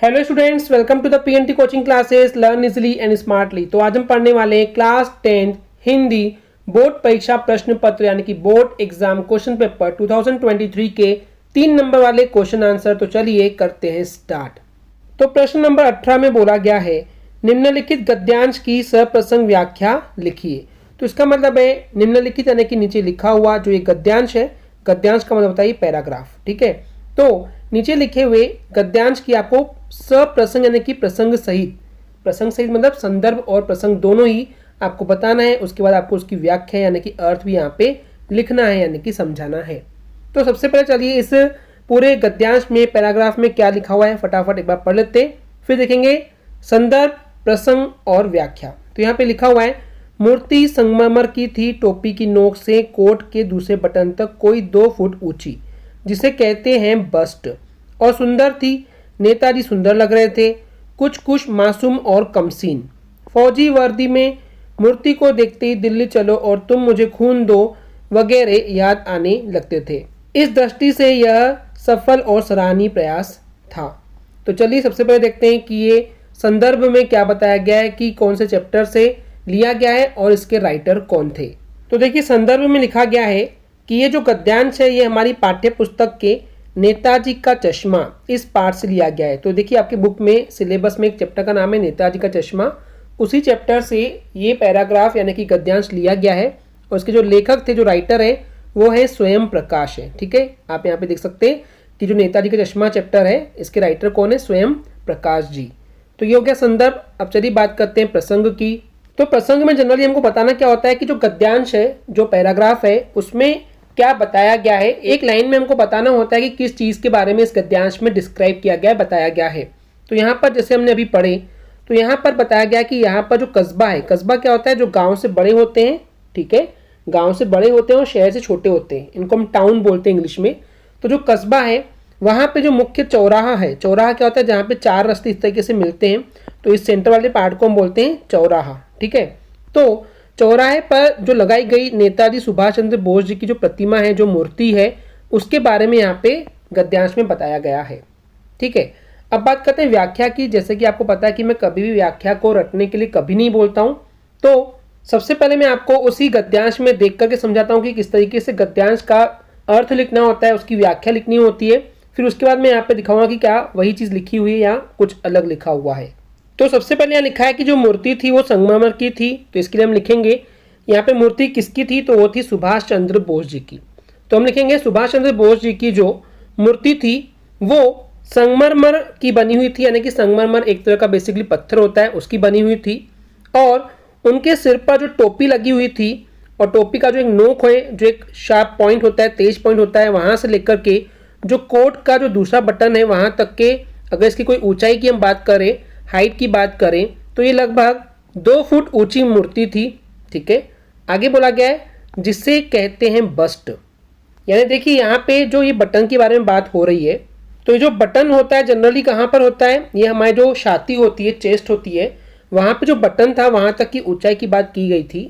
Hello students, welcome to the PNT coaching classes learn easily and smartly. तो आज हम पढ़ने वाले हैं क्लास 10 हिंदी बोर्ड परीक्षा प्रश्न पत्र यानी कि बोर्ड एग्जाम क्वेश्चन पेपर 2023 के 3 नंबर वाले क्वेश्चन आंसर। तो चलिए करते हैं स्टार्ट। तो प्रश्न नंबर 18 में बोला गया है निम्नलिखित गद्यांश की सप्रसंग व्याख्या लिखिए। तो इसका मतलब है निम्नलिखित यानी कि नीचे लिखा हुआ जो ये गद्यांश है, गद्यांश का मतलब बताइए पैराग्राफ। ठीक है, तो नीचे लिखे हुए गद्यांश की आपको सप्रसंग यानी कि प्रसंग सहित मतलब संदर्भ और प्रसंग दोनों ही आपको बताना है। उसके बाद आपको उसकी व्याख्या यानी कि अर्थ भी यहाँ पे लिखना है यानी कि समझाना है। तो सबसे पहले चलिए इस पूरे गद्यांश में पैराग्राफ में क्या लिखा हुआ है फटाफट एक बार पढ़ लेते हैं, फिर देखेंगे संदर्भ, प्रसंग और व्याख्या। तो यहाँ पे लिखा हुआ है मूर्ति संगमरमर की थी, टोपी की नोक से कोट के दूसरे बटन तक कोई 2 फुट ऊंची, जिसे कहते हैं बस्ट, और सुंदर थी। नेताजी सुंदर लग रहे थे, कुछ मासूम और कमसीन। फौजी वर्दी में मूर्ति को देखते ही दिल्ली चलो और तुम मुझे खून दो वगैरह याद आने लगते थे। इस दृष्टि से यह सफल और सराहनीय प्रयास था। तो चलिए सबसे पहले देखते हैं कि ये संदर्भ में क्या बताया गया है कि कौन से चैप्टर से लिया गया है और इसके राइटर कौन थे। तो देखिए संदर्भ में लिखा गया है कि ये जो गद्यांश है ये हमारी पाठ्य पुस्तक के नेताजी का चश्मा इस पाठ से लिया गया है। तो देखिए आपके बुक में सिलेबस में एक चैप्टर का नाम है नेताजी का चश्मा, उसी चैप्टर से ये पैराग्राफ यानी कि गद्यांश लिया गया है। और इसके जो लेखक थे, जो राइटर है, वो है स्वयं प्रकाश है। ठीक है, आप यहाँ पे देख सकते हैं कि जो नेताजी का चश्मा चैप्टर है इसके राइटर कौन है, स्वयं प्रकाश जी। तो ये हो गया संदर्भ। अब चलिए बात करते हैं प्रसंग की। तो प्रसंग में जनरली हमको बताना क्या होता है कि जो गद्यांश है, जो पैराग्राफ है, उसमें क्या बताया गया है। एक लाइन में हमको बताना होता है कि किस चीज़ के बारे में इस गद्यांश में डिस्क्राइब किया गया है, बताया गया है। तो यहाँ पर जैसे हमने अभी पढ़े तो यहाँ पर बताया गया कि यहाँ पर जो कस्बा है, कस्बा क्या होता है, जो गांव से बड़े होते हैं। ठीक है, गांव से बड़े होते हैं और शहर से छोटे होते हैं, इनको हम टाउन बोलते हैं इंग्लिश में। तो जो कस्बा है वहाँ पे जो मुख्य चौराहा है, चौराहा क्या होता है, जहाँ पे 4 रास्ते इस तरीके से मिलते हैं, तो इस सेंटर वाले पार्ट को हम बोलते हैं चौराहा। ठीक है, तो चौराहे पर जो लगाई गई नेताजी सुभाष चंद्र बोस जी की जो प्रतिमा है, जो मूर्ति है, उसके बारे में यहाँ पे गद्यांश में बताया गया है। ठीक है, अब बात करते हैं व्याख्या की। जैसे कि आपको पता है कि मैं कभी भी व्याख्या को रटने के लिए कभी नहीं बोलता हूँ। तो सबसे पहले मैं आपको उसी गद्यांश में देख करके समझाता हूँ कि किस तरीके से गद्यांश का अर्थ लिखना होता है, उसकी व्याख्या लिखनी होती है। फिर उसके बाद मैं यहाँ पे दिखाऊंगा कि क्या वही चीज़ लिखी हुई है या कुछ अलग लिखा हुआ है। तो सबसे पहले यहाँ लिखा है कि जो मूर्ति थी वो संगमरमर की थी। तो इसके लिए हम लिखेंगे यहाँ पे मूर्ति किसकी थी, तो वो थी सुभाष चंद्र बोस जी की। तो हम लिखेंगे सुभाष चंद्र बोस जी की जो मूर्ति थी वो संगमरमर की बनी हुई थी, यानी कि संगमरमर एक तरह का बेसिकली पत्थर होता है, उसकी बनी हुई थी। और उनके सिर पर जो टोपी लगी हुई थी, और टोपी का जो एक नोक है, जो एक शार्प पॉइंट होता है, तेज पॉइंट होता है, वहाँ से लेकर के जो कोट का जो दूसरा बटन है वहाँ तक के, अगर इसकी कोई ऊंचाई की हम बात करें, हाइट की बात करें, तो ये लगभग 2 फुट ऊंची मूर्ति थी। ठीक है, आगे बोला गया है जिसे कहते हैं बस्ट, यानी देखिए यहाँ पे जो ये बटन के बारे में बात हो रही है, तो ये जो बटन होता है जनरली कहाँ पर होता है, ये हमारी जो छाती होती है, चेस्ट होती है, वहाँ पे जो बटन था वहाँ तक की ऊंचाई की बात की गई थी।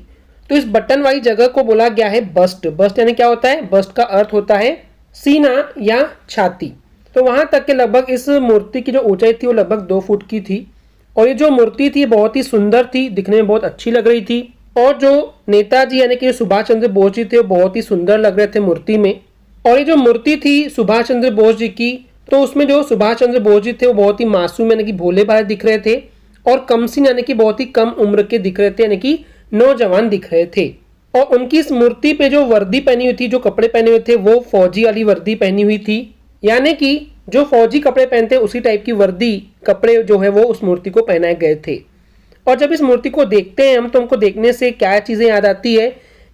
तो इस बटन वाली जगह को बोला गया है बस्ट। बस्ट यानी क्या होता है, बस्ट का अर्थ होता है सीना या छाती। तो वहाँ तक के लगभग इस मूर्ति की जो ऊंचाई थी वो लगभग 2 फुट की थी। और ये जो मूर्ति थी बहुत ही सुंदर थी, दिखने में बहुत अच्छी लग रही थी। और जो नेताजी यानी कि सुभाष चंद्र बोस जी थे वो बहुत ही सुंदर लग रहे थे मूर्ति में। और ये जो मूर्ति थी सुभाष चंद्र बोस जी की, तो उसमें जो सुभाष चंद्र बोस जी थे वो बहुत ही मासूम यानी कि भोले भाले दिख रहे थे, और कमसीन यानी कि बहुत ही कम उम्र के दिख रहे थे, यानी कि नौजवान दिख रहे थे। और उनकी इस मूर्ति पे जो वर्दी पहनी हुई थी, जो कपड़े पहने हुए थे, वो फौजी वाली वर्दी पहनी हुई थी, यानी कि जो फौजी कपड़े पहनते हैं उसी टाइप की वर्दी कपड़े जो है वो उस मूर्ति को पहनाए गए थे। और जब इस मूर्ति को देखते हैं हम, तो हमको देखने से क्या चीज़ें याद आती है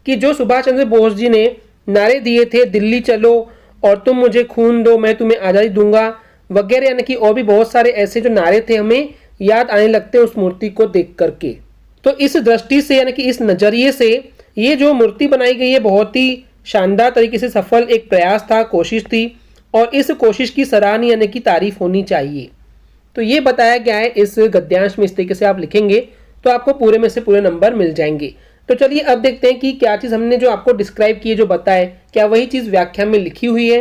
कि जो सुभाष चंद्र बोस जी ने नारे दिए थे, दिल्ली चलो और तुम मुझे खून दो मैं तुम्हें आज़ादी दूंगा वगैरह, यानी कि और भी बहुत सारे ऐसे जो नारे थे हमें याद आने लगते हैं उस मूर्ति को देख करके। तो इस दृष्टि से यानी कि इस नज़रिए से ये जो मूर्ति बनाई गई है बहुत ही शानदार तरीके से सफल एक प्रयास था, कोशिश थी, और इस कोशिश की सराहनीय यानी कि तारीफ होनी चाहिए। तो ये बताया गया है इस गद्यांश में। इस तरीके से आप लिखेंगे तो आपको पूरे में से पूरे नंबर मिल जाएंगे। तो चलिए अब देखते हैं कि क्या चीज़ हमने जो आपको डिस्क्राइब की है, जो बताए, क्या वही चीज़ व्याख्या में लिखी हुई है।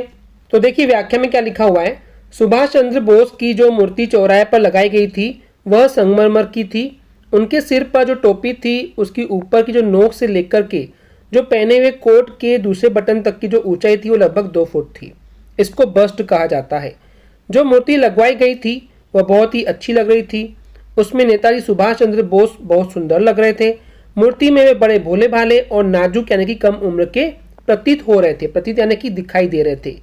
तो देखिए व्याख्या में क्या लिखा हुआ है, सुभाष चंद्र बोस की जो मूर्ति चौराहे पर लगाई गई थी वह संगमरमर की थी। उनके सिर पर जो टोपी थी उसकी ऊपर की जो नोक से लेकर के जो पहने हुए कोट के दूसरे बटन तक की जो ऊंचाई थी वो लगभग 2 फुट थी। इसको बस्ट कहा जाता है। जो मूर्ति लगवाई गई थी वह बहुत ही अच्छी लग रही थी। उसमें नेताजी सुभाष चंद्र बोस बहुत सुंदर लग रहे थे। मूर्ति में वे बड़े भोले भाले और नाजुक यानी कि कम उम्र के प्रतीत हो रहे थे, प्रतीत यानी कि दिखाई दे रहे थे।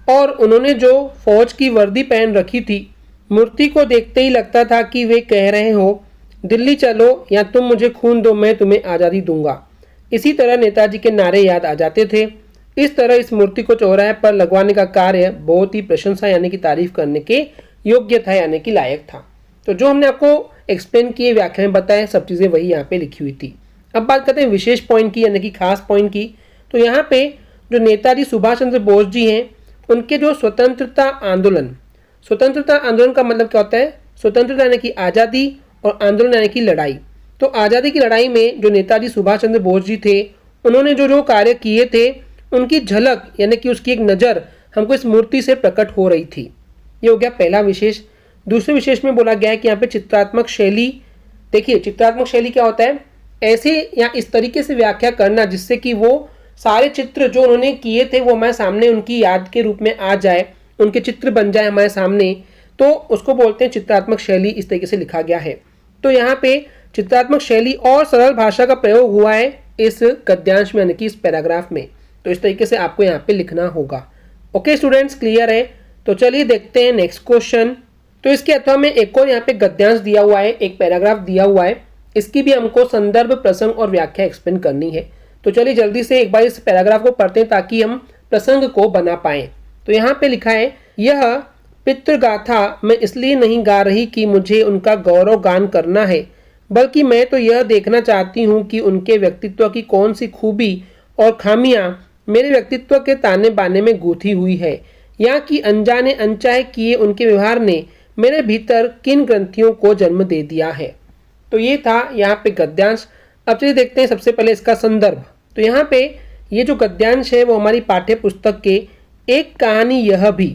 और उन्होंने जो फौज की वर्दी पहन रखी थी, मूर्ति को देखते ही लगता था कि वे कह रहे हो दिल्ली चलो या तुम मुझे खून दो मैं तुम्हें आज़ादी दूंगा। इसी तरह नेताजी के नारे याद आ जाते थे। इस तरह इस मूर्ति को चौराहे पर लगवाने का कार्य बहुत ही प्रशंसा यानी कि तारीफ करने के योग्य था यानी कि लायक था। तो जो हमने आपको एक्सप्लेन किए व्याख्या में बताया सब चीज़ें वही यहाँ पे लिखी हुई थी। अब बात करते हैं विशेष पॉइंट की यानी कि खास पॉइंट की। तो यहाँ पे जो नेताजी सुभाष चंद्र बोस जी हैं उनके जो स्वतंत्रता आंदोलन का मतलब क्या होता है? स्वतंत्रता यानी कि आज़ादी और आंदोलन यानी कि लड़ाई। तो आज़ादी की लड़ाई में जो नेताजी सुभाष चंद्र बोस जी थे उन्होंने जो जो कार्य किए थे उनकी झलक यानी कि उसकी एक नज़र हमको इस मूर्ति से प्रकट हो रही थी। ये हो गया पहला विशेष। दूसरे विशेष में बोला गया है कि यहाँ पे चित्रात्मक शैली। देखिए चित्रात्मक शैली क्या होता है? ऐसे या इस तरीके से व्याख्या करना जिससे कि वो सारे चित्र जो उन्होंने किए थे वो हमारे सामने उनकी याद के रूप में आ जाए, उनके चित्र बन जाए हमारे सामने, तो उसको बोलते हैं चित्रात्मक शैली। इस तरीके से लिखा गया है। तो यहाँ पे चित्रात्मक शैली और सरल भाषा का प्रयोग हुआ है इस गद्यांश में यानी कि इस पैराग्राफ में। तो इस तरीके से आपको यहाँ पे लिखना होगा। ओके स्टूडेंट्स, क्लियर है? तो चलिए देखते हैं नेक्स्ट क्वेश्चन। तो इसके अथवा में एक और यहाँ पे गद्यांश दिया हुआ है, एक पैराग्राफ दिया हुआ है। इसकी भी हमको संदर्भ, प्रसंग और व्याख्या एक्सप्लेन करनी है। तो चलिए जल्दी से एक बार इस पैराग्राफ को पढ़ते हैं ताकि हम प्रसंग को बना पाएं। तो यहाँ पे लिखा है, यह पितृगाथा मैं इसलिए नहीं गा रही कि मुझे उनका गौरव गान करना है, बल्कि मैं तो यह देखना चाहती हूँ कि उनके व्यक्तित्व की कौन सी खूबी और खामियां मेरे व्यक्तित्व के ताने बाने में गूंथी हुई है, या कि अनजाने अनचाहे किए उनके व्यवहार ने मेरे भीतर किन ग्रंथियों को जन्म दे दिया है। तो ये था यहाँ पे गद्यांश। अब चलिए देखते हैं सबसे पहले इसका संदर्भ। तो यहाँ पे ये जो गद्यांश है वो हमारी पाठ्य पुस्तक के एक कहानी यह भी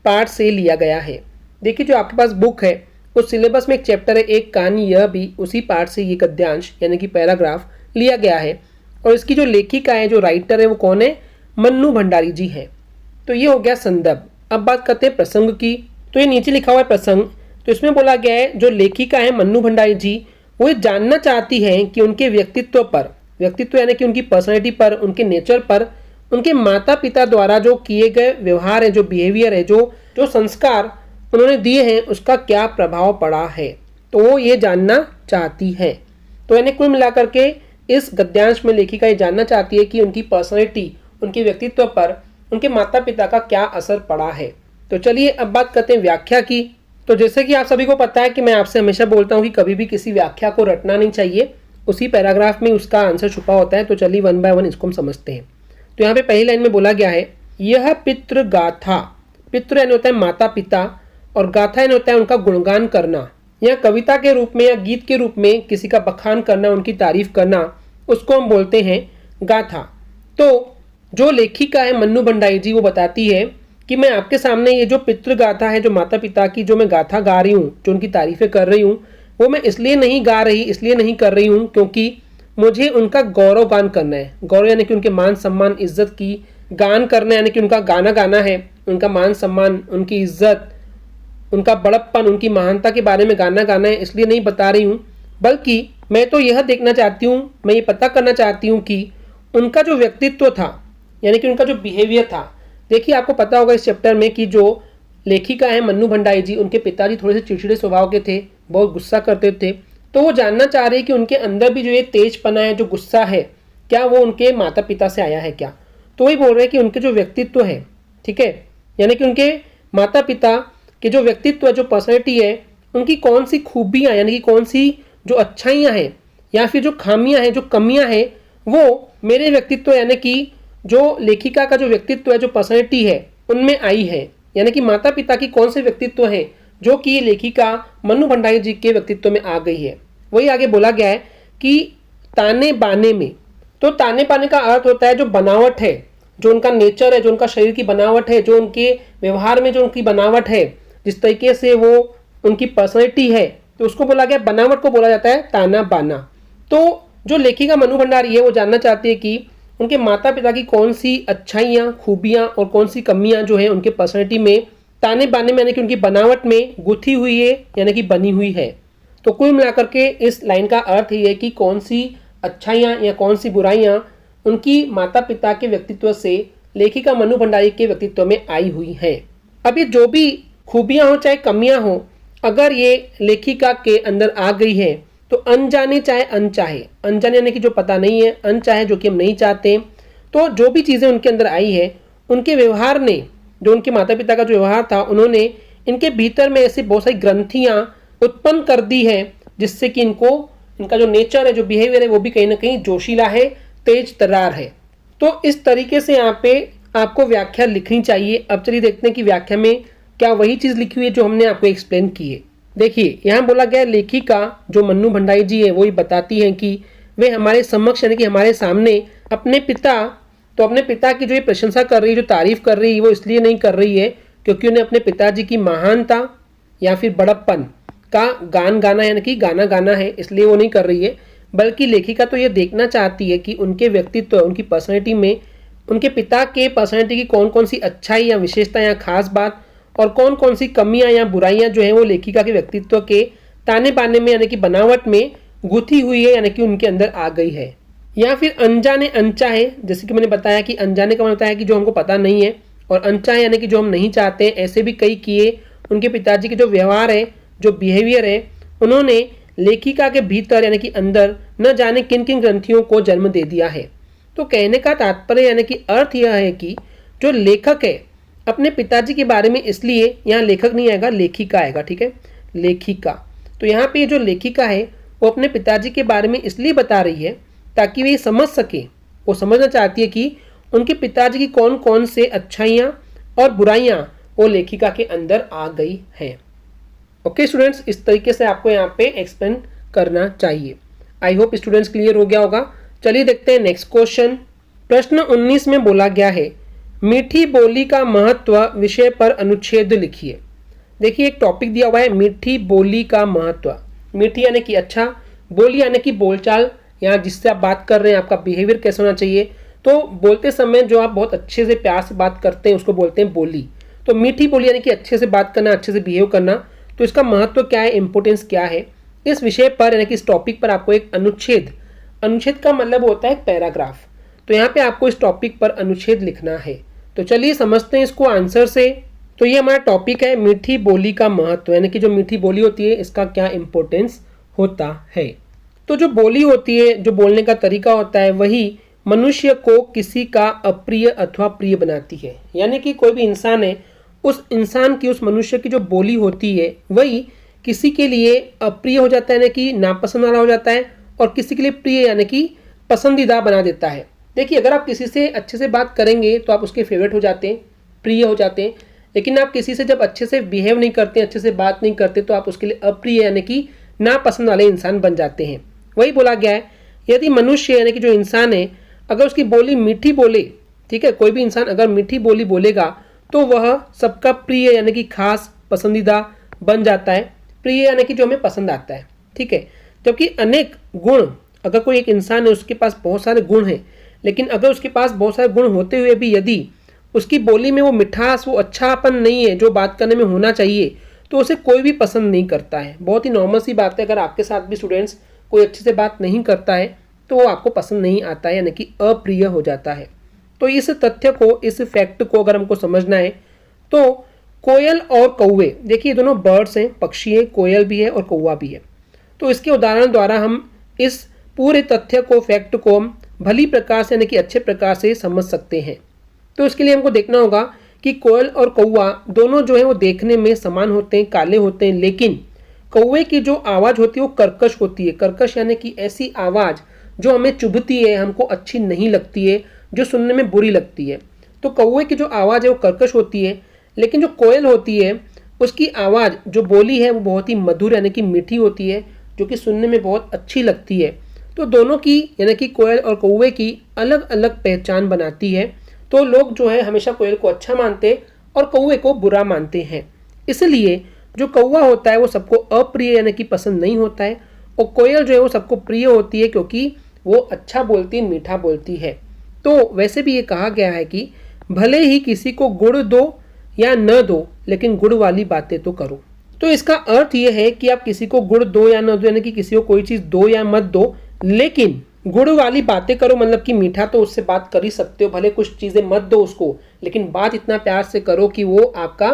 पाठ से लिया गया है। देखिए जो आपके पास बुक है उस सिलेबस में एक चैप्टर है एक कहानी यह भी, उसी पाठ से ये गद्यांश यानी कि पैराग्राफ लिया गया है। और इसकी जो लेखिका है, जो राइटर है वो कौन है? मन्नू भंडारी जी हैं। तो ये हो गया संदर्भ। अब बात करते हैं प्रसंग की। तो ये नीचे लिखा हुआ है प्रसंग। तो इसमें बोला गया है जो लेखिका है मन्नू भंडारी जी वो ये जानना चाहती हैं कि उनके व्यक्तित्व पर, व्यक्तित्व यानी कि उनकी पर्सनैलिटी पर, उनके नेचर पर, उनके माता पिता द्वारा जो किए गए व्यवहार है, जो बिहेवियर है, जो संस्कार उन्होंने दिए हैं उसका क्या प्रभाव पड़ा है। तो वो ये जानना चाहती है। तो यानी कुल मिलाकर के इस गद्यांश में लेखिका ये जानना चाहती है कि उनकी पर्सनैलिटी, उनके व्यक्तित्व पर उनके माता पिता का क्या असर पड़ा है। तो चलिए अब बात करते हैं व्याख्या की। तो जैसे कि आप सभी को पता है कि मैं आपसे हमेशा बोलता हूँ कि कभी भी किसी व्याख्या को रटना नहीं चाहिए, उसी पैराग्राफ में उसका आंसर छुपा होता है। तो चलिए वन बाय वन इसको हम समझते हैं। तो यहाँ पे पहली लाइन में बोला गया है, यह पितृ गाथा। पितृ यानी होता है माता पिता और गाथा यानी होता है उनका गुणगान करना, या कविता के रूप में या गीत के रूप में किसी का बखान करना, उनकी तारीफ करना, उसको हम बोलते हैं गाथा। तो जो लेखिका है मन्नू भंडारी जी वो बताती है कि मैं आपके सामने ये जो पितृ गाथा है, जो माता पिता की जो मैं गाथा गा रही हूँ, जो उनकी तारीफें कर रही हूँ, वो मैं इसलिए नहीं गा रही, इसलिए नहीं कर रही हूँ क्योंकि मुझे उनका गौरव गान करना है। गौरव यानी कि उनके मान सम्मान इज्जत की गान करना यानी कि उनका गाना गाना है, उनका मान सम्मान, उनकी इज्जत, उनका बड़प्पन, उनकी महानता के बारे में गाना गाना है, इसलिए नहीं बता रही हूँ। बल्कि मैं तो यह देखना चाहती हूँ, मैं ये पता करना चाहती हूँ कि उनका जो व्यक्तित्व था यानी कि उनका जो बिहेवियर था। देखिए आपको पता होगा इस चैप्टर में कि जो लेखिका है मन्नू भंडारी जी, उनके पिताजी थोड़े से चिड़चिड़े स्वभाव के थे, बहुत गुस्सा करते थे। तो वो जानना चाह रहे हैं कि उनके अंदर भी जो ये तेजपना है, जो गुस्सा है, क्या वो उनके माता पिता से आया है क्या। तो वही बोल रहे हैं कि उनके जो व्यक्तित्व है, ठीक है, यानी कि उनके माता पिता के जो व्यक्तित्व, जो पर्सनैलिटी है, उनकी कौन सी खूबियाँ यानी कि कौन सी जो अच्छाइयाँ हैं या फिर जो खामियाँ हैं, जो कमियाँ हैं, वो मेरे व्यक्तित्व यानी कि जो लेखिका का जो व्यक्तित्व है, जो पर्सनैलिटी है, उनमें आई है। यानी कि माता पिता की कौन से व्यक्तित्व हैं जो कि लेखिका मन्नू भंडारी जी के व्यक्तित्व में आ गई है। वही आगे बोला गया है कि ताने बाने में। तो ताने बाने का अर्थ होता है जो बनावट है, जो उनका नेचर है, जो उनका शरीर की बनावट है, जो उनके व्यवहार में जो उनकी बनावट है, जिस तरीके से वो उनकी पर्सनैलिटी है, तो उसको बोला गया, बनावट को बोला जाता है ताना बाना। तो जो लेखिका मनु भंडारी है वो जानना चाहती है कि उनके माता पिता की कौन सी अच्छाइयाँ, खूबियाँ और कौन सी कमियाँ जो है उनके पर्सनैलिटी में, ताने बाने में यानी कि उनकी बनावट में गुथी हुई है यानी कि बनी हुई है। तो कुल मिलाकर के इस लाइन का अर्थ ये है कि कौन सी अच्छाइयाँ या कौन सी बुराइयाँ उनकी माता पिता के व्यक्तित्व से लेखिका मनु भंडारी के व्यक्तित्व में आई हुई हैं। अब ये जो भी खूबियाँ हो चाहे कमियाँ हो, अगर ये लेखिका के अंदर आ गई है तो अनजाने चाहे अनचाहे, अनजाने यानी कि जो पता नहीं है, अनचाहे जो कि हम नहीं चाहते, तो जो भी चीज़ें उनके अंदर आई है, उनके व्यवहार ने, जो उनके माता पिता का जो व्यवहार था, उन्होंने इनके भीतर में ऐसी बहुत सारी ग्रंथियाँ उत्पन्न कर दी है जिससे कि इनका जो नेचर है, जो बिहेवियर है, वो भी कहीं ना कहीं जोशीला है, तेज तर्रार है। तो इस तरीके से यहाँ पे आपको व्याख्या लिखनी चाहिए। अब चलिए देखते हैं कि व्याख्या में क्या वही चीज़ लिखी हुई है जो हमने आपको एक्सप्लेन की है। देखिए यहाँ बोला गया, लेखिका जो मन्नू भंडारी जी है वो ही बताती हैं कि वे हमारे समक्ष यानी कि हमारे सामने अपने पिता की जो ये प्रशंसा कर रही है, जो तारीफ कर रही है, वो इसलिए नहीं कर रही है क्योंकि उन्हें अपने पिताजी की महानता या फिर बड़प्पन का गान गाना यानी कि गाना गाना है, इसलिए वो नहीं कर रही है, बल्कि लेखिका तो ये देखना चाहती है कि उनके व्यक्तित्व, उनकी पर्सनैलिटी में उनके पिता के पर्सनैलिटी की कौन कौन सी अच्छाई या विशेषता या खास बात और कौन कौन सी कमियां या बुराइयां जो हैं वो लेखिका के व्यक्तित्व के ताने बाने में यानी कि बनावट में गुथी हुई है यानी कि उनके अंदर आ गई है। या फिर अनजाने अनचाहे, जैसे कि मैंने बताया कि अनजाने का मतलब होता है कि जो हमको पता नहीं है, और अनचाहे यानी कि जो हम नहीं चाहते। ऐसे भी कई किए उनके पिताजी के जो व्यवहार है, जो बिहेवियर है, उन्होंने लेखिका के भीतर यानी कि अंदर न जाने किन किन ग्रंथियों को जन्म दे दिया है। तो कहने का तात्पर्य यानी कि अर्थ यह है कि जो लेखक है अपने पिताजी के बारे में, इसलिए यहाँ लेखक नहीं आएगा, लेखिका आएगा, ठीक है, लेखिका। तो यहाँ पे जो लेखिका है वो अपने पिताजी के बारे में इसलिए बता रही है ताकि वे समझ सके, वो समझना चाहती है कि उनके पिताजी की कौन कौन से अच्छाइयाँ और बुराइयाँ वो लेखिका के अंदर आ गई हैं। ओके स्टूडेंट्स, इस तरीके से आपको यहाँ पे एक्सप्लेन करना चाहिए। आई होप स्टूडेंट्स क्लियर हो गया होगा। चलिए देखते हैं नेक्स्ट क्वेश्चन। प्रश्न 19 में बोला गया है, मीठी बोली का महत्व विषय पर अनुच्छेद लिखिए। देखिए एक टॉपिक दिया हुआ है, मीठी बोली का महत्व। मीठी यानी कि अच्छा, बोली यानी कि बोलचाल, यहाँ जिससे आप बात कर रहे हैं आपका बिहेवियर कैसा होना चाहिए। तो बोलते समय जो आप बहुत अच्छे से प्यार से बात करते हैं उसको बोलते हैं बोली। तो मीठी बोली यानी कि अच्छे से बात करना, अच्छे से बिहेव करना। तो इसका महत्व क्या है, इंपॉर्टेंस क्या है, इस विषय पर यानी कि इस टॉपिक पर आपको एक अनुच्छेद, अनुच्छेद का मतलब होता है पैराग्राफ, तो यहाँ पे आपको इस टॉपिक पर अनुच्छेद लिखना है। तो चलिए समझते हैं इसको आंसर से। तो ये हमारा टॉपिक है मीठी बोली का महत्व, यानी कि जो मीठी बोली होती है इसका क्या इंपॉर्टेंस होता है। तो जो बोली होती है, जो बोलने का तरीका होता है, वही मनुष्य को किसी का अप्रिय अथवा प्रिय बनाती है। यानी कि कोई भी इंसान है, उस इंसान की, उस मनुष्य की जो बोली होती है वही किसी के लिए अप्रिय हो जाता है यानी कि नापसंद वाला हो जाता है, और किसी के लिए प्रिय यानी कि पसंदीदा बना देता है। देखिए अगर आप किसी से अच्छे से बात करेंगे तो आप उसके फेवरेट हो जाते हैं, प्रिय हो जाते हैं, लेकिन आप किसी से जब अच्छे से बिहेव नहीं करते, अच्छे से बात नहीं करते, तो आप उसके लिए अप्रिय यानी कि नापसंद वाले इंसान बन जाते हैं। वही बोला गया है, यदि मनुष्य यानी कि जो इंसान है अगर उसकी बोली मीठी बोले, ठीक है, कोई भी इंसान अगर मीठी बोली बोलेगा तो वह सबका प्रिय यानी कि खास, पसंदीदा बन जाता है। प्रिय यानी कि जो हमें पसंद आता है, ठीक है। जबकि अनेक गुण, अगर कोई एक इंसान है उसके पास बहुत सारे गुण हैं, लेकिन अगर उसके पास बहुत सारे गुण होते हुए भी यदि उसकी बोली में वो मिठास, वो अच्छापन नहीं है जो बात करने में होना चाहिए, तो उसे कोई भी पसंद नहीं करता है। बहुत ही नॉर्मल सी बात है, अगर आपके साथ भी स्टूडेंट्स कोई अच्छे से बात नहीं करता है तो वो आपको पसंद नहीं आता है, यानी कि अप्रिय हो जाता है। तो इस तथ्य को, इस फैक्ट को अगर हमको समझना है तो कोयल और कौवे, देखिए दोनों बर्ड्स हैं, पक्षी है, कोयल भी है और कौवा भी है। तो इसके उदाहरण द्वारा हम इस पूरे तथ्य को, फैक्ट को हम भली प्रकार से यानी कि अच्छे प्रकार से समझ सकते हैं। तो इसके लिए हमको देखना होगा कि कोयल और कौवा दोनों जो है वो देखने में समान होते हैं, काले होते हैं, लेकिन कौवे की जो आवाज़ होती है वो कर्कश होती है। कर्कश यानी कि ऐसी आवाज़ जो हमें चुभती है, हमको अच्छी नहीं लगती है, जो सुनने में बुरी लगती है। तो कौवे की जो आवाज़ है वो कर्कश होती है, लेकिन जो कोयल होती है उसकी आवाज़, जो बोली है वो बहुत ही मधुर यानी कि मीठी होती है, जो कि सुनने में बहुत अच्छी लगती है। तो दोनों की यानी कि कोयल और कौवे की अलग अलग पहचान बनाती है। तो लोग जो है हमेशा कोयल को अच्छा मानते और कौवे को बुरा मानते हैं। इसलिए जो कौवा होता है वो सबको अप्रिय यानी कि पसंद नहीं होता है, और कोयल जो है वो सबको प्रिय होती है क्योंकि वो अच्छा बोलती, मीठा बोलती है। तो वैसे भी ये कहा गया है कि भले ही किसी को गुड़ दो या न दो, लेकिन गुड़ वाली बातें तो करो। तो इसका अर्थ ये है कि आप किसी को गुड़ दो या न दो, यानी कि किसी को कोई चीज़ दो या मत दो, लेकिन गुड़ वाली बातें करो, मतलब कि मीठा तो उससे बात कर ही सकते हो, भले कुछ चीज़ें मत दो उसको, लेकिन बात इतना प्यार से करो कि वो आपका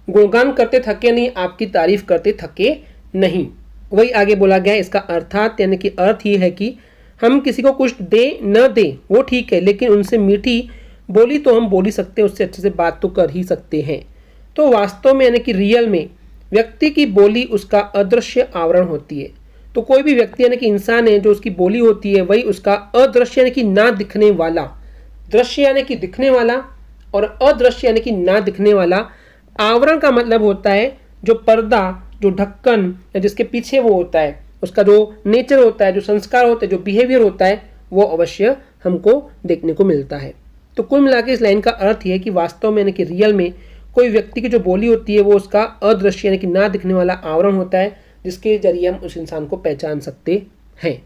गुणगान करते थके नहीं, आपकी तारीफ करते थके नहीं। वही आगे बोला गया है, इसका अर्थात यानी कि अर्थ ये है कि हम किसी को कुछ दे न दे वो ठीक है, लेकिन उनसे मीठी बोली तो हम बोल ही सकते हैं, उससे अच्छे से बात तो कर ही सकते हैं। तो वास्तव में यानी कि रियल में व्यक्ति की बोली उसका अदृश्य आवरण होती है। तो कोई भी व्यक्ति यानी कि इंसान है, जो उसकी बोली होती है वही उसका अदृश्य यानी कि ना दिखने वाला, दृश्य यानी कि दिखने वाला और अदृश्य यानी कि ना दिखने वाला, आवरण का मतलब होता है जो पर्दा, जो ढक्कन या जिसके पीछे वो होता है, उसका जो नेचर होता है, जो संस्कार होता है, जो बिहेवियर होता है, वो अवश्य हमको देखने को मिलता है। तो कुल मिला के इस लाइन का अर्थ यह है कि वास्तव में यानी कि रियल में कोई व्यक्ति की जो बोली होती है वो उसका अदृश्य यानी कि ना दिखने वाला आवरण होता है, जिसके जरिए हम उस इंसान को पहचान सकते हैं।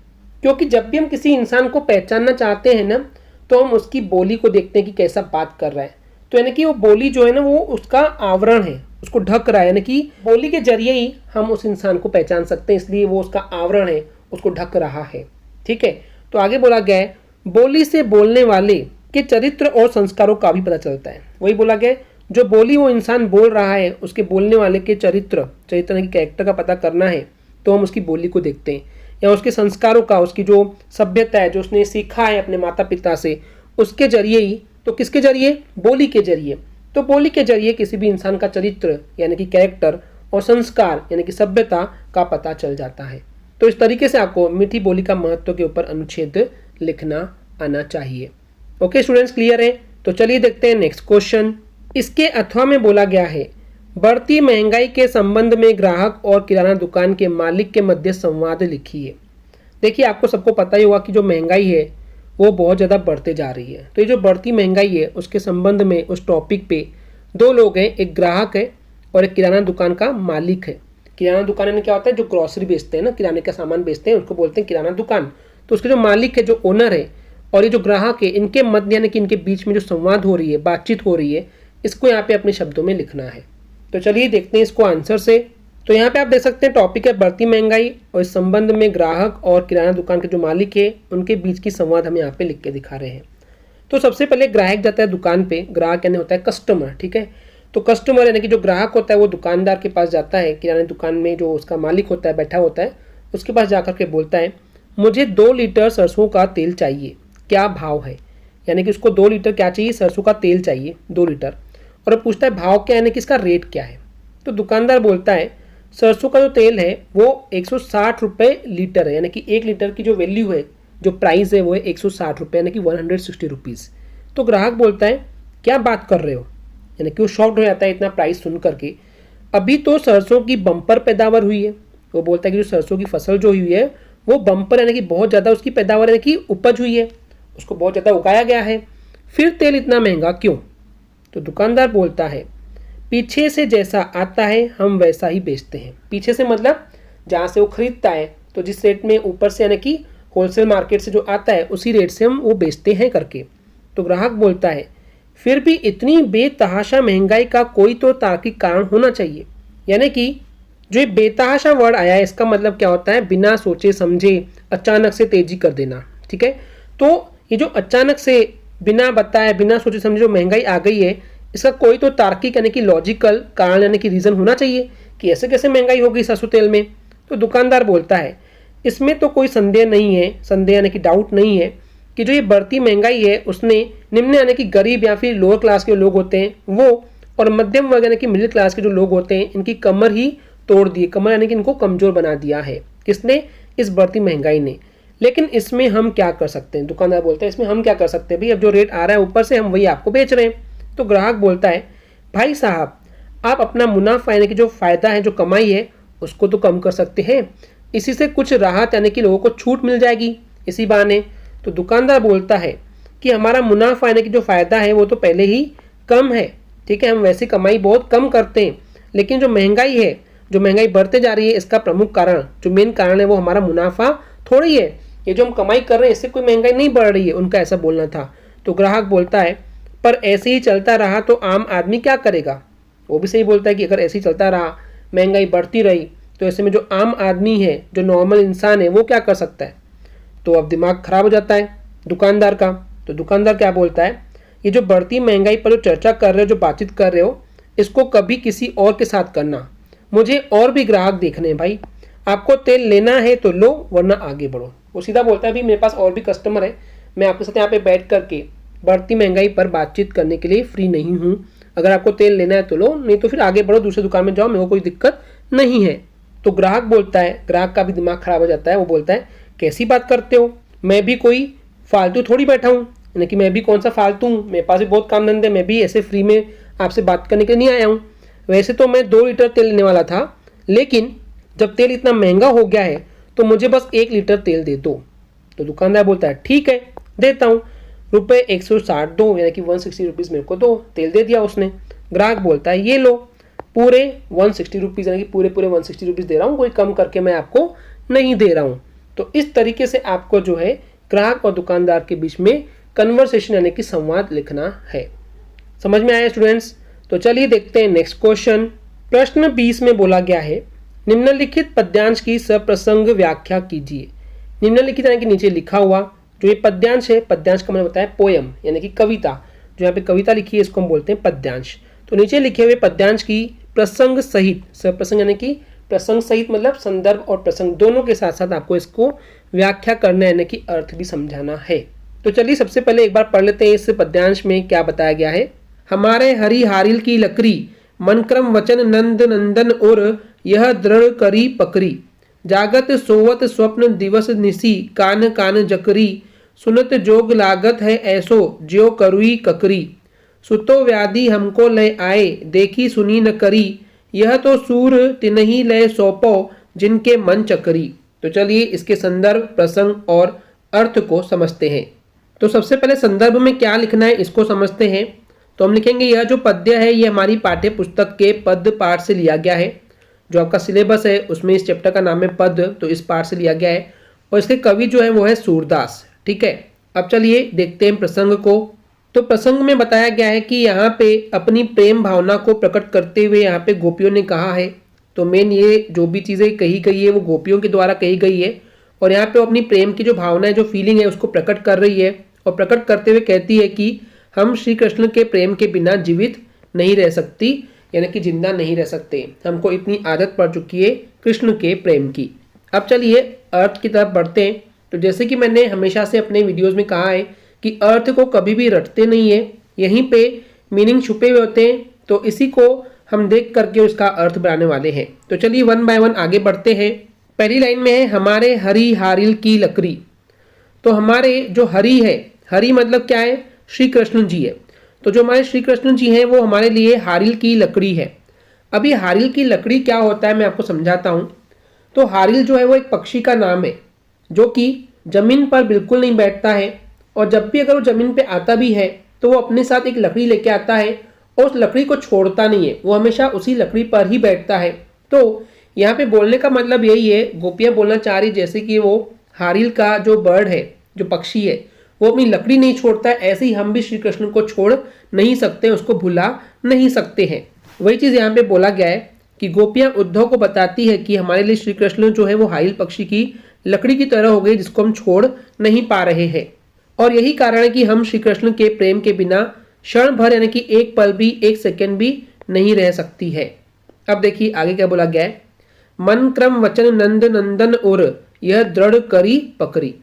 क्योंकि जब भी हम किसी इंसान को पहचानना चाहते हैं ना, तो हम उसकी बोली को देखते हैं कि कैसा बात कर रहा है। तो यानी कि वो बोली जो है ना वो उसका आवरण है, उसको ढक रहा है, यानी कि बोली के जरिए ही हम उस इंसान को पहचान सकते हैं, इसलिए वो उसका आवरण है, उसको ढक रहा है। ठीक है, तो आगे बोला गया है बोली से बोलने वाले के चरित्र और संस्कारों का भी पता चलता है। वही बोला गया जो बोली वो इंसान बोल रहा है उसके बोलने वाले के चरित्र की कैरेक्टर का पता करना है, तो हम उसकी बोली को देखते हैं, या उसके संस्कारों का, उसकी जो सभ्यता है, जो उसने सीखा है अपने माता पिता से, उसके जरिए ही। तो किसके जरिए? बोली के जरिए। तो बोली के जरिए किसी भी इंसान का चरित्र यानी कि कैरेक्टर और संस्कार यानी कि सभ्यता का पता चल जाता है। तो इस तरीके से आपको मीठी बोली का महत्व के ऊपर अनुच्छेद लिखना आना चाहिए। ओके स्टूडेंट्स, क्लियर है? तो चलिए देखते हैं नेक्स्ट क्वेश्चन। इसके अथवा में बोला गया है बढ़ती महंगाई के संबंध में ग्राहक और किराना दुकान के मालिक के मध्य संवाद लिखिए। देखिए, आपको सबको पता ही होगा कि जो महंगाई है वो बहुत ज़्यादा बढ़ते जा रही है। तो ये जो बढ़ती महंगाई है उसके संबंध में उस टॉपिक पे दो लोग हैं, एक ग्राहक है और एक किराना दुकान का मालिक है। किराना दुकान में क्या होता है, जो ग्रॉसरी बेचते हैं ना, किराने का सामान बेचते हैं, उसको बोलते हैं किराना दुकान। तो उसके जो मालिक है, जो ओनर है, और ये जो ग्राहक है, इनके मध्य यानी कि इनके बीच में जो संवाद हो रही है, बातचीत हो रही है, इसको यहाँ पे अपने शब्दों में लिखना है। तो चलिए देखते हैं इसको आंसर से। तो यहाँ पे आप देख सकते हैं टॉपिक है बढ़ती महंगाई, और इस संबंध में ग्राहक और किराना दुकान के जो मालिक है उनके बीच की संवाद हम यहाँ पे लिख के दिखा रहे हैं। तो सबसे पहले ग्राहक जाता है दुकान पे। ग्राहक यानी होता है कस्टमर, ठीक है। तो कस्टमर यानी कि जो ग्राहक होता है वो दुकानदार के पास जाता है, किराना दुकान में जो उसका मालिक होता है बैठा होता है, उसके पास जाकर के बोलता है मुझे 2 लीटर सरसों का तेल चाहिए, क्या भाव है। यानी कि उसको 2 लीटर क्या चाहिए, सरसों का तेल चाहिए 2 लीटर। और अब पूछता है भाव क्या है, यानी कि इसका रेट क्या है। तो दुकानदार बोलता है सरसों का जो तेल है वो 160 रुपये लीटर है, यानी कि 1 लीटर की जो वैल्यू है, जो प्राइस है वो है 160 रुपये, यानी कि 160 रुपीज़। तो ग्राहक बोलता है क्या बात कर रहे हो, यानी कि वो शॉक्ड हो जाता है इतना प्राइस सुन करके। अभी तो सरसों की बम्पर पैदावार हुई है। वो बोलता है कि जो सरसों की फसल जो हुई है वो बम्पर यानी कि बहुत ज़्यादा उसकी पैदावार यानी कि उपज हुई है, उसको बहुत ज़्यादा उगाया गया है, फिर तेल इतना महंगा क्यों। तो दुकानदार बोलता है पीछे से जैसा आता है हम वैसा ही बेचते हैं। पीछे से मतलब जहाँ से वो खरीदता है, तो जिस रेट में ऊपर से यानी कि होलसेल मार्केट से जो आता है उसी रेट से हम वो बेचते हैं करके। तो ग्राहक बोलता है फिर भी इतनी बेतहाशा महंगाई का कोई तो तार्किक कारण होना चाहिए। यानी कि जो ये बेतहाशा वर्ड आया है इसका मतलब क्या होता है, बिना सोचे समझे अचानक से तेजी कर देना, ठीक है। तो ये जो अचानक से बिना बताए बिना सोचे समझे जो महंगाई आ गई है, इसका कोई तो तार्किक यानी कि लॉजिकल कारण यानी कि रीज़न होना चाहिए कि ऐसे कैसे महंगाई होगी सरसों तेल में। तो दुकानदार बोलता है इसमें तो कोई संदेह नहीं है, संदेह यानी कि डाउट नहीं है कि जो ये बढ़ती महंगाई है उसने निम्न यानी कि गरीब या फिर लोअर क्लास के लोग होते हैं वो, और मध्यम वर्ग यानी कि मिडिल क्लास के जो लोग होते हैं इनकी कमर ही तोड़ दी, कमर यानी कि इनको कमज़ोर बना दिया है। किसने? इस बढ़ती महंगाई ने। लेकिन इसमें हम क्या कर सकते हैं? दुकानदार बोलता है इसमें हम क्या कर सकते हैं भाई, अब जो रेट आ रहा है ऊपर से हम वही आपको बेच रहे हैं। तो ग्राहक बोलता है भाई साहब आप अपना मुनाफा यानी कि जो फ़ायदा है, जो कमाई है, उसको तो कम कर सकते हैं, इसी से कुछ राहत यानी कि लोगों को छूट मिल जाएगी इसी बहाने। तो दुकानदार बोलता है कि हमारा मुनाफा यानी कि जो फ़ायदा है वो तो पहले ही कम है, ठीक है, हम वैसे कमाई बहुत कम करते हैं, लेकिन जो महंगाई है, जो महंगाई बढ़ते जा रही है, इसका प्रमुख कारण, जो मेन कारण है वो हमारा मुनाफा थोड़ी है। ये जो हम कमाई कर रहे हैं इससे कोई महंगाई नहीं बढ़ रही है, उनका ऐसा बोलना था। तो ग्राहक बोलता है पर ऐसे ही चलता रहा तो आम आदमी क्या करेगा। वो भी सही बोलता है कि अगर ऐसे ही चलता रहा, महंगाई बढ़ती रही, तो ऐसे में जो आम आदमी है, जो नॉर्मल इंसान है, वो क्या कर सकता है। तो अब दिमाग खराब हो जाता है दुकानदार का। तो दुकानदार क्या बोलता है, ये जो बढ़ती महंगाई पर जो चर्चा कर रहे हो, जो बातचीत कर रहे हो, इसको कभी किसी और के साथ करना, मुझे और भी ग्राहक देखने हैं भाई। आपको तेल लेना है तो लो, वरना आगे बढ़ो। वो सीधा बोलता है भाई मेरे पास और भी कस्टमर है, मैं आपके साथ यहाँ पे बैठ करके बढ़ती महंगाई पर बातचीत करने के लिए फ्री नहीं हूँ। अगर आपको तेल लेना है तो लो, नहीं तो फिर आगे बढ़ो, दूसरी दुकान में जाओ, मेरे को कोई दिक्कत नहीं है। तो ग्राहक बोलता है, ग्राहक का भी दिमाग खराब हो जाता है। वो बोलता है कैसी बात करते हो, मैं भी कोई फालतू थोड़ी बैठा हूँ, यानी कि मैं भी कौन सा फालतू हूँ, मेरे पास भी बहुत काम धंधे, मैं भी ऐसे फ्री में आपसे बात करने के लिए नहीं आया हूँ। वैसे तो मैं 2 लीटर तेल लेने वाला था, लेकिन जब तेल इतना महंगा हो गया है तो मुझे बस 1 लीटर तेल दे दो। तो दुकानदार बोलता है ठीक है देता हूँ, रुपये 160 दो, यानी कि 160 रुपीज़ मेरे को दो। तेल दे दिया उसने। ग्राहक बोलता है ये लो पूरे 160 रुपीज़, यानी कि पूरे 160 रुपीज़ दे रहा हूँ, कोई कम करके मैं आपको नहीं दे रहा हूँ। तो इस तरीके से आपको जो है ग्राहक और दुकानदार के बीच में कन्वर्सेशन यानी कि संवाद लिखना है। समझ में आया स्टूडेंट्स। तो चलिए देखते हैं नेक्स्ट क्वेश्चन। प्रश्न 20 में बोला गया है निम्नलिखित पद्यांश की सप्रसंग व्याख्या कीजिए। निम्नलिखित यानी कि नीचे लिखा हुआ जो ये पद्यांश है, पद्यांश का मैंने बताया पोयम यानी कि कविता, जो यहाँ पे कविता लिखी है इसको हम बोलते हैं पद्यांश। तो नीचे लिखे हुए पद्यांश की प्रसंग सहित, सप्रसंग यानी कि प्रसंग सहित मतलब संदर्भ और प्रसंग दोनों के साथ साथ आपको इसको व्याख्या करना यानी कि अर्थ भी समझाना है। तो चलिए सबसे पहले एक बार पढ़ लेते हैं इस पद्यांश में क्या बताया गया है। हमारे हरि हारिल की लकड़ी, मन क्रम वचन नंद नंदन और यह दृढ़ करी पकड़ी, जागत सोवत स्वप्न दिवस निसी, कान कान जकरी, सुनत जोग लागत है ऐसो ज्यो करुई ककरी, सुतो व्याधि हमको ले आए, देखी सुनी न करी, यह तो सूर तिनही ले सौंपो, जिनके मन चकरी। तो चलिए इसके संदर्भ, प्रसंग और अर्थ को समझते हैं। तो सबसे पहले संदर्भ में क्या लिखना है इसको समझते हैं। तो हम लिखेंगे यह जो पद्य है ये हमारी पाठ्य पुस्तक के पद्य पाठ से लिया गया है। जो आपका सिलेबस है उसमें इस चैप्टर का नाम है पद्य, तो इस पाठ से लिया गया है और इसके कवि जो है वो है सूरदास। ठीक है, अब चलिए देखते हैं प्रसंग को। तो प्रसंग में बताया गया है कि यहाँ पे अपनी प्रेम भावना को प्रकट करते हुए यहाँ पे गोपियों ने कहा है। तो मेन ये जो भी चीज़ें कही गई है वो गोपियों के द्वारा कही गई है और यहाँ पे अपनी प्रेम की जो भावना है, जो फीलिंग है उसको प्रकट कर रही है और प्रकट करते हुए कहती है कि हम श्री कृष्ण के प्रेम के बिना जीवित नहीं रह सकती, यानी कि जिंदा नहीं रह सकते, हमको इतनी आदत पड़ चुकी है कृष्ण के प्रेम की। अब चलिए अर्थ की तरफ बढ़ते हैं। तो जैसे कि मैंने हमेशा से अपने वीडियोस में कहा है कि अर्थ को कभी भी रटते नहीं है, यहीं पे मीनिंग छुपे हुए होते हैं। तो इसी को हम देख करके उसका अर्थ बनाने वाले हैं। तो चलिए 1 बाय 1 आगे बढ़ते हैं। पहली लाइन में है हमारे हरि हारिल की लकड़ी। तो हमारे जो हरि है, हरि मतलब क्या है, श्री कृष्ण जी है। तो जो हमारे श्री कृष्ण जी हैं वो हमारे लिए हारिल की लकड़ी है। अभी हारिल की लकड़ी क्या होता है मैं आपको समझाता हूँ। तो हारिल जो है वो एक पक्षी का नाम है जो कि जमीन पर बिल्कुल नहीं बैठता है और जब भी अगर वो जमीन पे आता भी है तो वो अपने साथ एक लकड़ी लेके आता है और उस लकड़ी को छोड़ता नहीं है, वो हमेशा उसी लकड़ी पर ही बैठता है। तो यहाँ पे बोलने का मतलब यही है, गोपियाँ बोलना चाह रही जैसे कि वो हारिल का जो बर्ड है, जो पक्षी है, वो अपनी लकड़ी नहीं छोड़ता है, ऐसे ही हम भी श्री कृष्ण को छोड़ नहीं सकते, उसको भुला नहीं सकते हैं। वही चीज़ यहाँ पे बोला गया है कि गोपियाँ उद्धव को बताती है कि हमारे लिए श्री कृष्ण जो है वो हारिल पक्षी की लकड़ी की तरह हो गई जिसको हम छोड़ नहीं पा रहे हैं। और यही कारण है कि हम श्री कृष्ण के प्रेम के बिना क्षण भर यानी कि एक पल भी, एक सेकेंड भी नहीं रह सकती है। अब देखिए आगे क्या बोला गया है। मन क्रम वचन नंद नंदन और यह दृढ़ करी पकड़ी।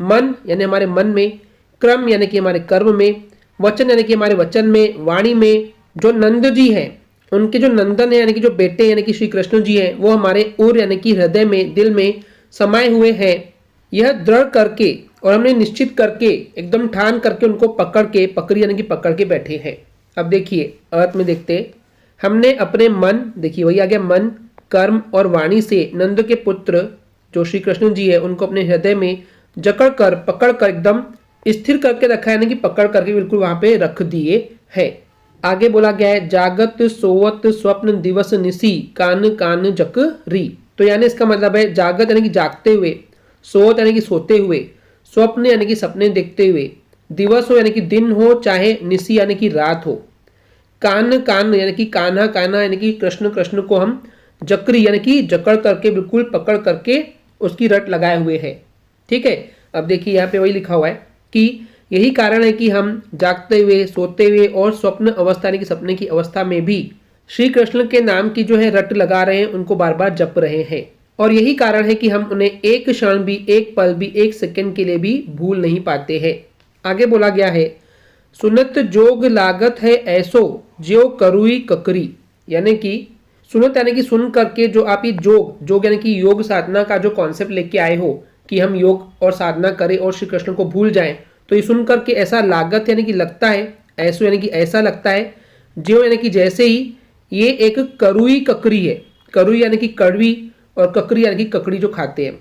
मन यानी हमारे मन में, क्रम यानी कि हमारे कर्म में, वचन यानी कि हमारे वचन में, वाणी में जो नंद जी हैं, उनके जो नंदन है यानी कि जो बेटे यानी कि श्री कृष्ण जी हैं, वो हमारे उर यानी कि हृदय में, दिल में समाये हुए हैं। यह दृढ़ करके और हमने निश्चित करके, एकदम ठान करके उनको पकड़ के, पकड़ी यानी कि पकड़ के बैठे हैं। अब देखिए अर्थ में देखते, हमने अपने मन, देखिए वही आ गया, मन, कर्म और वाणी से नंद के पुत्र जो श्री कृष्ण जी है उनको अपने हृदय में जकड़ कर, पकड़ कर एकदम स्थिर करके रखा है, यानी कि पकड़ करके बिल्कुल वहां पे रख दिए है। आगे बोला गया है जागत सोवत स्वप्न दिवस निसी कान कान जकरी। तो यानी इसका मतलब है जागत यानी कि जागते हुए, सोवत यानी कि सोते हुए, स्वप्न यानी कि सपने देखते हुए, दिवस हो यानी कि दिन हो, चाहे निसी यानी कि रात हो, कान कान यानी कि कान्हा कान्हा यानी कि कृष्ण कृष्ण को हम जकरी यानी कि जकड़ करके बिल्कुल पकड़ करके उसकी रट लगाए हुए है। ठीक है, अब देखिए यहाँ पे वही लिखा हुआ है कि यही कारण है कि हम जागते हुए, सोते हुए और स्वप्न अवस्था यानी कि सपने की अवस्था में भी श्री कृष्ण के नाम की जो है रट लगा रहे हैं, उनको बार बार जप रहे हैं। और यही कारण है कि हम उन्हें एक क्षण भी, एक पल भी, एक सेकंड के लिए भी भूल नहीं पाते हैं। आगे बोला गया है सुनत जोग लागत है ऐसो ज्यो करुई ककरी। यानी कि सुनत यानी कि सुन करके जो आप ये जोग यानी कि योग साधना का जो कॉन्सेप्ट लेके आए हो कि हम योग और साधना करें और श्री कृष्ण को भूल जाएं, तो ये सुन करके ऐसा लागत यानी कि लगता है, ऐसो यानी कि ऐसा लगता है, ज्यो यानी कि जैसे ही ये एक करुई ककरी है। करुई यानी कि कड़वी और ककरी यानी कि ककड़ी जो खाते हैं,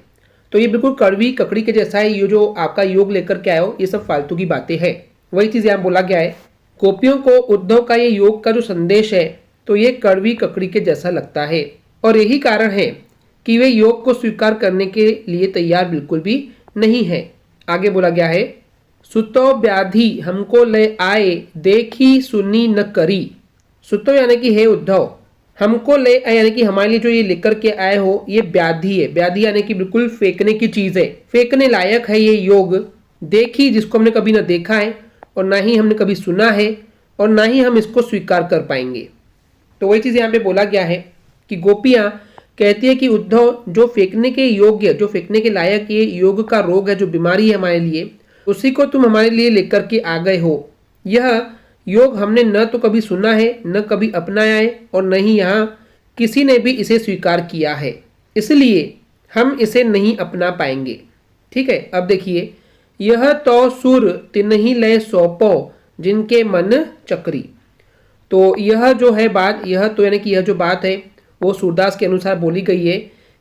तो ये बिल्कुल कड़वी ककड़ी के जैसा है। ये जो आपका योग लेकर के आए हो ये सब फालतू की बातें हैं। वही चीज यहाँ बोला गया है गोपियों को उद्धव का ये योग का जो संदेश है तो ये कड़वी ककड़ी के जैसा लगता है, और यही कारण है कि वे योग को स्वीकार करने के लिए तैयार बिल्कुल भी नहीं है। आगे बोला गया है सुतो व्याधि हमको ले आए देखी सुनी न करी। सुतो यानी कि हे उद्धव, हमको ले आए यानी कि हमारे लिए जो ये लेकर के आए हो ये व्याधि है। व्याधि यानी कि बिल्कुल फेंकने की चीज है, फेंकने लायक है ये योग। देखी जिसको हमने कभी ना देखा है और ना ही हमने कभी सुना है और ना ही हम इसको स्वीकार कर पाएंगे। तो वही चीज यहाँ पे बोला गया है कि गोपियां कहती है कि उद्धव जो फेंकने के योग्य, जो फेंकने के लायक ये योग का रोग है, जो बीमारी है हमारे लिए, उसी को तुम हमारे लिए लेकर के आ गए हो। यह योग हमने न तो कभी सुना है, न कभी अपनाया है और न ही यहाँ किसी ने भी इसे स्वीकार किया है, इसलिए हम इसे नहीं अपना पाएंगे। ठीक है, अब देखिए यह तो सुर तिन्ही लय सौंपो जिनके मन चक्री। तो यह जो है बात, यह तो यानी कि यह जो बात है वो सूरदास के अनुसार बोली गई है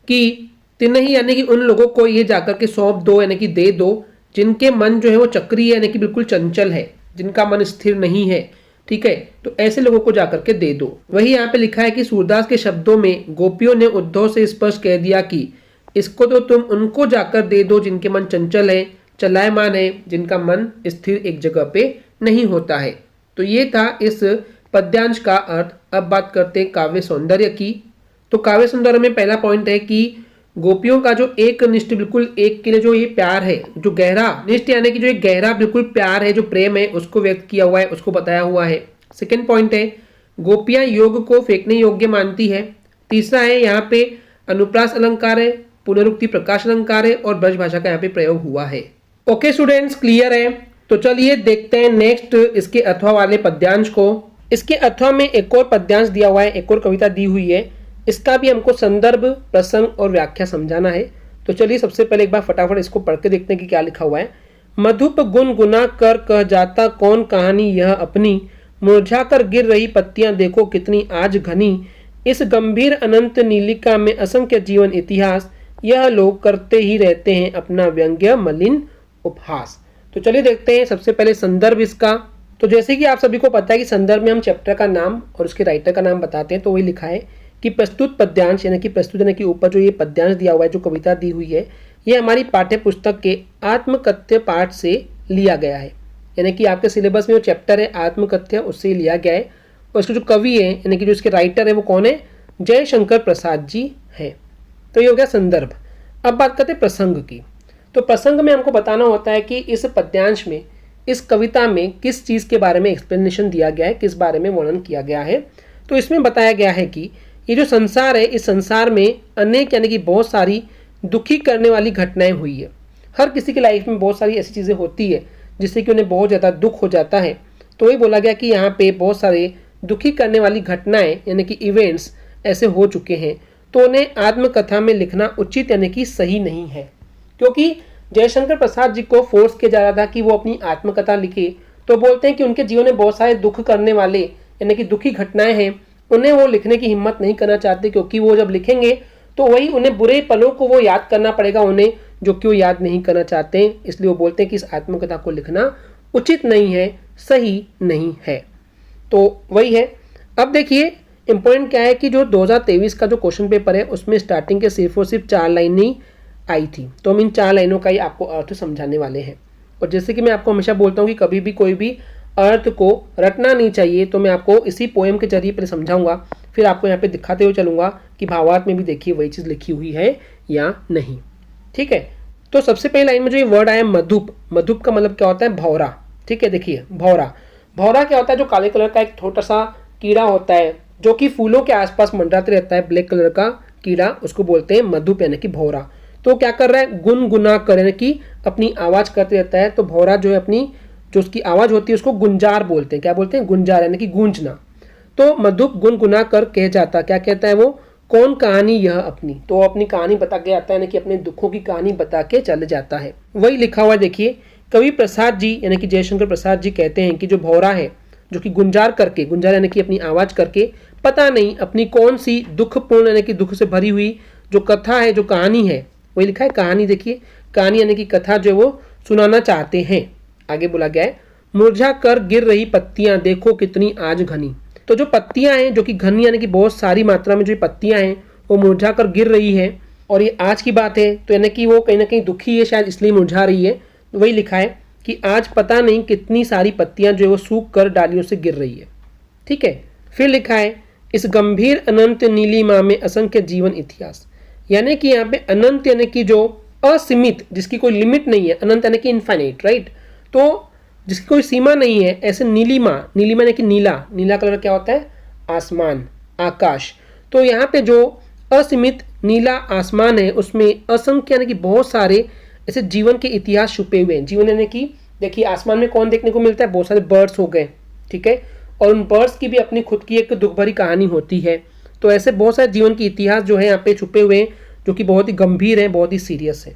कि तिन्ही यानी कि उन लोगों को ये जाकर के सौंप दो यानी कि दे दो जिनके मन जो है वो चक्री है यानी कि बिल्कुल चंचल है, जिनका मन स्थिर नहीं है। ठीक है, तो ऐसे लोगों को जाकर के दे दो। वही यहाँ पे लिखा है कि सूरदास के शब्दों में गोपियों ने उद्धव से स्पष्ट कह दिया कि इसको तो तुम उनको जाकर दे दो जिनके मन चंचल है, चलायमान है, जिनका मन स्थिर एक जगह पे नहीं होता है। तो ये था इस पद्यांश का अर्थ। अब बात करते हैं काव्य सौंदर्य की। तो काव्य सौंदर्य में पहला पॉइंट है कि गोपियों का जो एक निष्ठ, बिल्कुल एक के लिए जो ये प्यार है, जो गहरा निष्ठ यानी कि जो एक गहरा बिल्कुल प्यार है, जो प्रेम है, उसको व्यक्त किया हुआ है, उसको बताया हुआ है। सेकंड पॉइंट है गोपियां योग को फेंकने योग्य मानती है। तीसरा है यहाँ पे अनुप्रास अलंकार है, पुनरुक्ति प्रकाश अलंकार है और ब्रज भाषा का यहाँ पे प्रयोग हुआ है। ओके स्टूडेंट्स, क्लियर है? तो चलिए देखते हैं नेक्स्ट इसके अथवा वाले पद्यांश को। इसके अथवा में एक और पद्यांश दिया हुआ है, एक और कविता दी हुई है। इसका भी हमको संदर्भ, प्रसंग और व्याख्या समझाना है। तो चलिए सबसे पहले एक बार फटाफट इसको पढ़ के देखते हैं कि क्या लिखा हुआ है। मधुप गुन गुना कर कह जाता कौन कहानी यह अपनी, मुरझा कर गिर रही पत्तियां देखो कितनी आज घनी, इस गंभीर अनंत नीलिका में असंख्य जीवन इतिहास, यह लोग करते ही रहते हैं अपना व्यंग्य मलिन उपहास। तो चलिए देखते हैं सबसे पहले संदर्भ इसका। तो जैसे कि आप सभी को पता है कि संदर्भ में हम चैप्टर का नाम और उसके राइटर का नाम बताते हैं। तो वही लिखा है कि प्रस्तुत पद्यांश यानी कि प्रस्तुत यानी कि ऊपर जो ये पद्यांश दिया हुआ है, जो कविता दी हुई है, ये हमारी पाठ्य पुस्तक के आत्मकथ्य पाठ से लिया गया है। यानी कि आपके सिलेबस में जो चैप्टर है आत्मकथ्य, उससे लिया गया है। और इसके जो कवि है यानी कि जो इसके राइटर है वो कौन है? जयशंकर प्रसाद जी हैं। तो ये हो गया संदर्भ। अब बात करते हैं प्रसंग की। तो प्रसंग में हमको बताना होता है कि इस पद्यांश में, इस कविता में किस चीज़ के बारे में एक्सप्लेनेशन दिया गया है, किस बारे में वर्णन किया गया है। तो इसमें बताया गया है कि ये जो संसार है, इस संसार में अनेक यानी कि बहुत सारी दुखी करने वाली घटनाएं हुई है। हर किसी की लाइफ में बहुत सारी ऐसी चीज़ें होती है जिससे कि उन्हें बहुत ज़्यादा दुख हो जाता है। तो वही बोला गया कि यहाँ पे बहुत सारे दुखी करने वाली घटनाएं यानी कि इवेंट्स ऐसे हो चुके हैं, तो उन्हें आत्मकथा में लिखना उचित यानी कि सही नहीं है। क्योंकि जयशंकर प्रसाद जी को फोर्स किया जा रहा था कि वो अपनी आत्मकथा लिखे। तो बोलते हैं कि उनके जीवन में बहुत सारे दुख करने वाले यानी कि दुखी घटनाएं हैं, उन्हें वो लिखने की हिम्मत नहीं करना चाहते, क्योंकि वो जब लिखेंगे तो वही उन्हें बुरे पलों को वो याद करना पड़ेगा उन्हें, जो कि वो याद नहीं करना चाहते हैं, इसलिए वो बोलते हैं कि इस आत्मकथा को लिखना उचित नहीं है, सही नहीं है। तो वही है। अब देखिए इंपॉर्टेंट क्या है कि जो 2023 का जो क्वेश्चन पेपर है उसमें स्टार्टिंग के सिर्फ और सिर्फ 4 लाइन ही आई थी, तो हम इन 4 लाइनों का ही आपको अर्थ समझाने वाले हैं। और जैसे कि मैं आपको हमेशा बोलता हूँ कि कभी भी कोई भी अर्थ को रटना नहीं चाहिए, तो मैं आपको इसी पोएम के जरिए पहले समझाऊंगा, फिर आपको यहाँ पे दिखाते हुए चलूंगा कि भावार्थ में भी देखिए वही चीज़ लिखी हुई है या नहीं। ठीक है, तो सबसे पहली लाइन में जो ये वर्ड आया मधुप, मधुप का मतलब क्या होता है? भौरा। ठीक है, देखिए भौरा, भौरा क्या होता है? जो काले कलर का एक छोटा सा कीड़ा होता है जो कि फूलों के आसपास मंडराते रहता है, ब्लैक कलर का कीड़ा, उसको बोलते हैं मधुप यानी कि भौरा। तो क्या कर रहा है? गुनगुना कर यानी कि अपनी आवाज करते रहता है। तो भौरा जो है अपनी जो उसकी आवाज होती है उसको गुंजार बोलते हैं। क्या बोलते हैं? गुंजार यानी कि गूंजना। तो मधुप गुनगुना कर कह जाता, क्या कहता है वो? कौन कहानी यह अपनी। तो अपनी कहानी बता के आता है, यानी कि अपने दुखों की कहानी बता के चले जाता है। वही लिखा हुआ देखिए, कवि प्रसाद जी यानी कि जयशंकर प्रसाद जी कहते हैं कि जो भौरा है जो कि गुंजार करके, गुंजार यानी कि अपनी आवाज करके, पता नहीं अपनी कौन सी दुखपूर्ण यानी कि दुख से भरी हुई जो कथा है, जो कहानी है, वही लिखा है कहानी। देखिए कहानी यानी कि कथा जो है वो सुनाना चाहते हैं। आगे बोला गया है, मुरझा कर गिर रही पत्तियां देखो कितनी आज घनी। तो जो पत्तियां हैं जो कि घनी यानी कि बहुत सारी मात्रा में जो पत्तियां हैं वो मुरझा कर गिर रही है, और ये आज की बात है, तो यानी कि वो कहीं ना कहीं दुखी है, शायद इसलिए मुरझा रही है। तो वही लिखा है कि आज पता नहीं कितनी सारी पत्तियां जो है वो सूख कर डालियों से गिर रही है। ठीक है, फिर लिखा है, इस गंभीर अनंत नीलिमा में असंख्य जीवन इतिहास। यानी कि यहाँ पे अनंत यानी कि जो असीमित, जिसकी कोई लिमिट नहीं है, अनंत यानी कि इनफाइनाइट, राइट। तो जिसकी कोई सीमा नहीं है, ऐसे नीलिमा, नीलिमा यानी कि नीला, नीला कलर क्या होता है? आसमान, आकाश। तो यहाँ पे जो असीमित नीला आसमान है उसमें असंख्य यानी कि बहुत सारे ऐसे जीवन के इतिहास छुपे हुए हैं। जीवन यानी कि देखिए आसमान में कौन देखने को मिलता है? बहुत सारे बर्ड्स हो गए, ठीक है, और उन बर्ड्स की भी अपनी खुद की एक दुख भरी कहानी होती है। तो ऐसे बहुत सारे जीवन के इतिहास जो है यहाँ पे छुपे हुए हैं, जो कि बहुत ही गंभीर है, बहुत ही सीरियस है।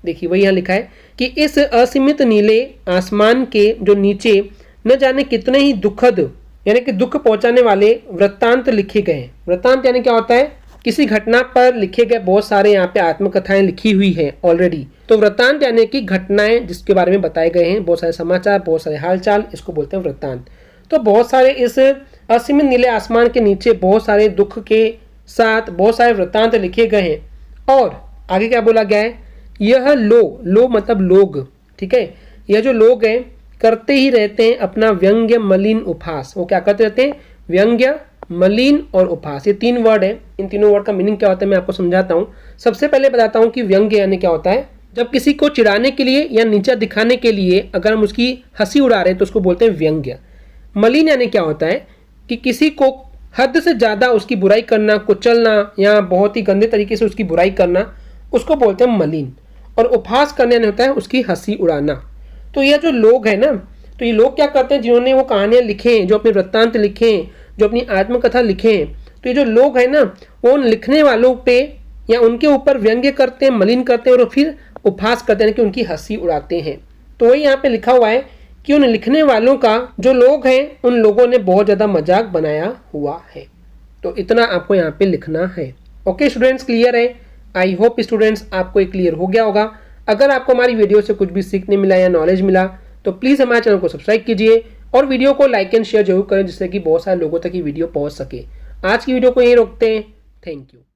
देखिए वही यहाँ लिखा है कि इस असीमित नीले आसमान के जो नीचे न जाने कितने ही दुखद यानी कि दुख पहुंचाने वाले वृत्तांत लिखे गए हैं। वृत्तांत यानी क्या होता है? किसी घटना पर लिखे गए बहुत सारे यहाँ पे आत्मकथाएं लिखी हुई है ऑलरेडी। तो वृत्तांत यानी कि घटनाएं जिसके बारे में बताए गए हैं, बहुत सारे समाचार, बहुत सारे हालचाल, इसको बोलते हैं वृत्तांत। तो बहुत सारे इस असीमित नीले आसमान के नीचे बहुत सारे दुख के साथ बहुत सारे वृत्तांत लिखे गए हैं। और आगे क्या बोला गया है? यह लो मतलब लोग, ठीक है, यह जो लोग हैं करते ही रहते हैं अपना व्यंग्य मलिन उपहास। वो क्या करते रहते हैं? व्यंग्य, मलिन और उपहास, ये 3 वर्ड है। इन तीनों वर्ड का मीनिंग क्या होता है मैं आपको समझाता हूँ। सबसे पहले बताता हूँ कि व्यंग्य यानी क्या होता है। जब किसी को चिढ़ाने के लिए या नीचा दिखाने के लिए अगर हम उसकी हंसी उड़ा रहे हैं तो उसको बोलते हैं व्यंग्य। मलिन यानी क्या होता है कि किसी को हद से ज्यादा उसकी बुराई करना, कुचलना या बहुत ही गंदे तरीके से उसकी बुराई करना, उसको बोलते हैं मलिन। और उपहास करने होता है उसकी हंसी उड़ाना। तो ये जो लोग हैं ना, तो ये लोग क्या करते हैं? जिन्होंने वो कहानियां लिखे हैं, जो अपने वृत्तांत लिखे हैं, जो अपनी आत्मकथा लिखे हैं, तो ये जो लोग हैं ना वो उन लिखने वालों पे या उनके ऊपर व्यंग्य करते हैं, मलिन करते हैं और फिर उपहास करते हैं कि उनकी हंसी उड़ाते हैं। तो वही यहाँ पे लिखा हुआ है कि उन लिखने वालों का जो लोग हैं उन लोगों ने बहुत ज़्यादा मजाक बनाया हुआ है। तो इतना आपको यहाँ पे लिखना है। ओके स्टूडेंट्स, क्लियर है? आई होप स्टूडेंट्स आपको ये क्लियर हो गया होगा। अगर आपको हमारी वीडियो से कुछ भी सीखने मिला या नॉलेज मिला तो प्लीज़ हमारे चैनल को सब्सक्राइब कीजिए और वीडियो को लाइक एंड शेयर जरूर करें, जिससे कि बहुत सारे लोगों तक ये वीडियो पहुंच सके। आज की वीडियो को यहीं रोकते हैं। Thank you.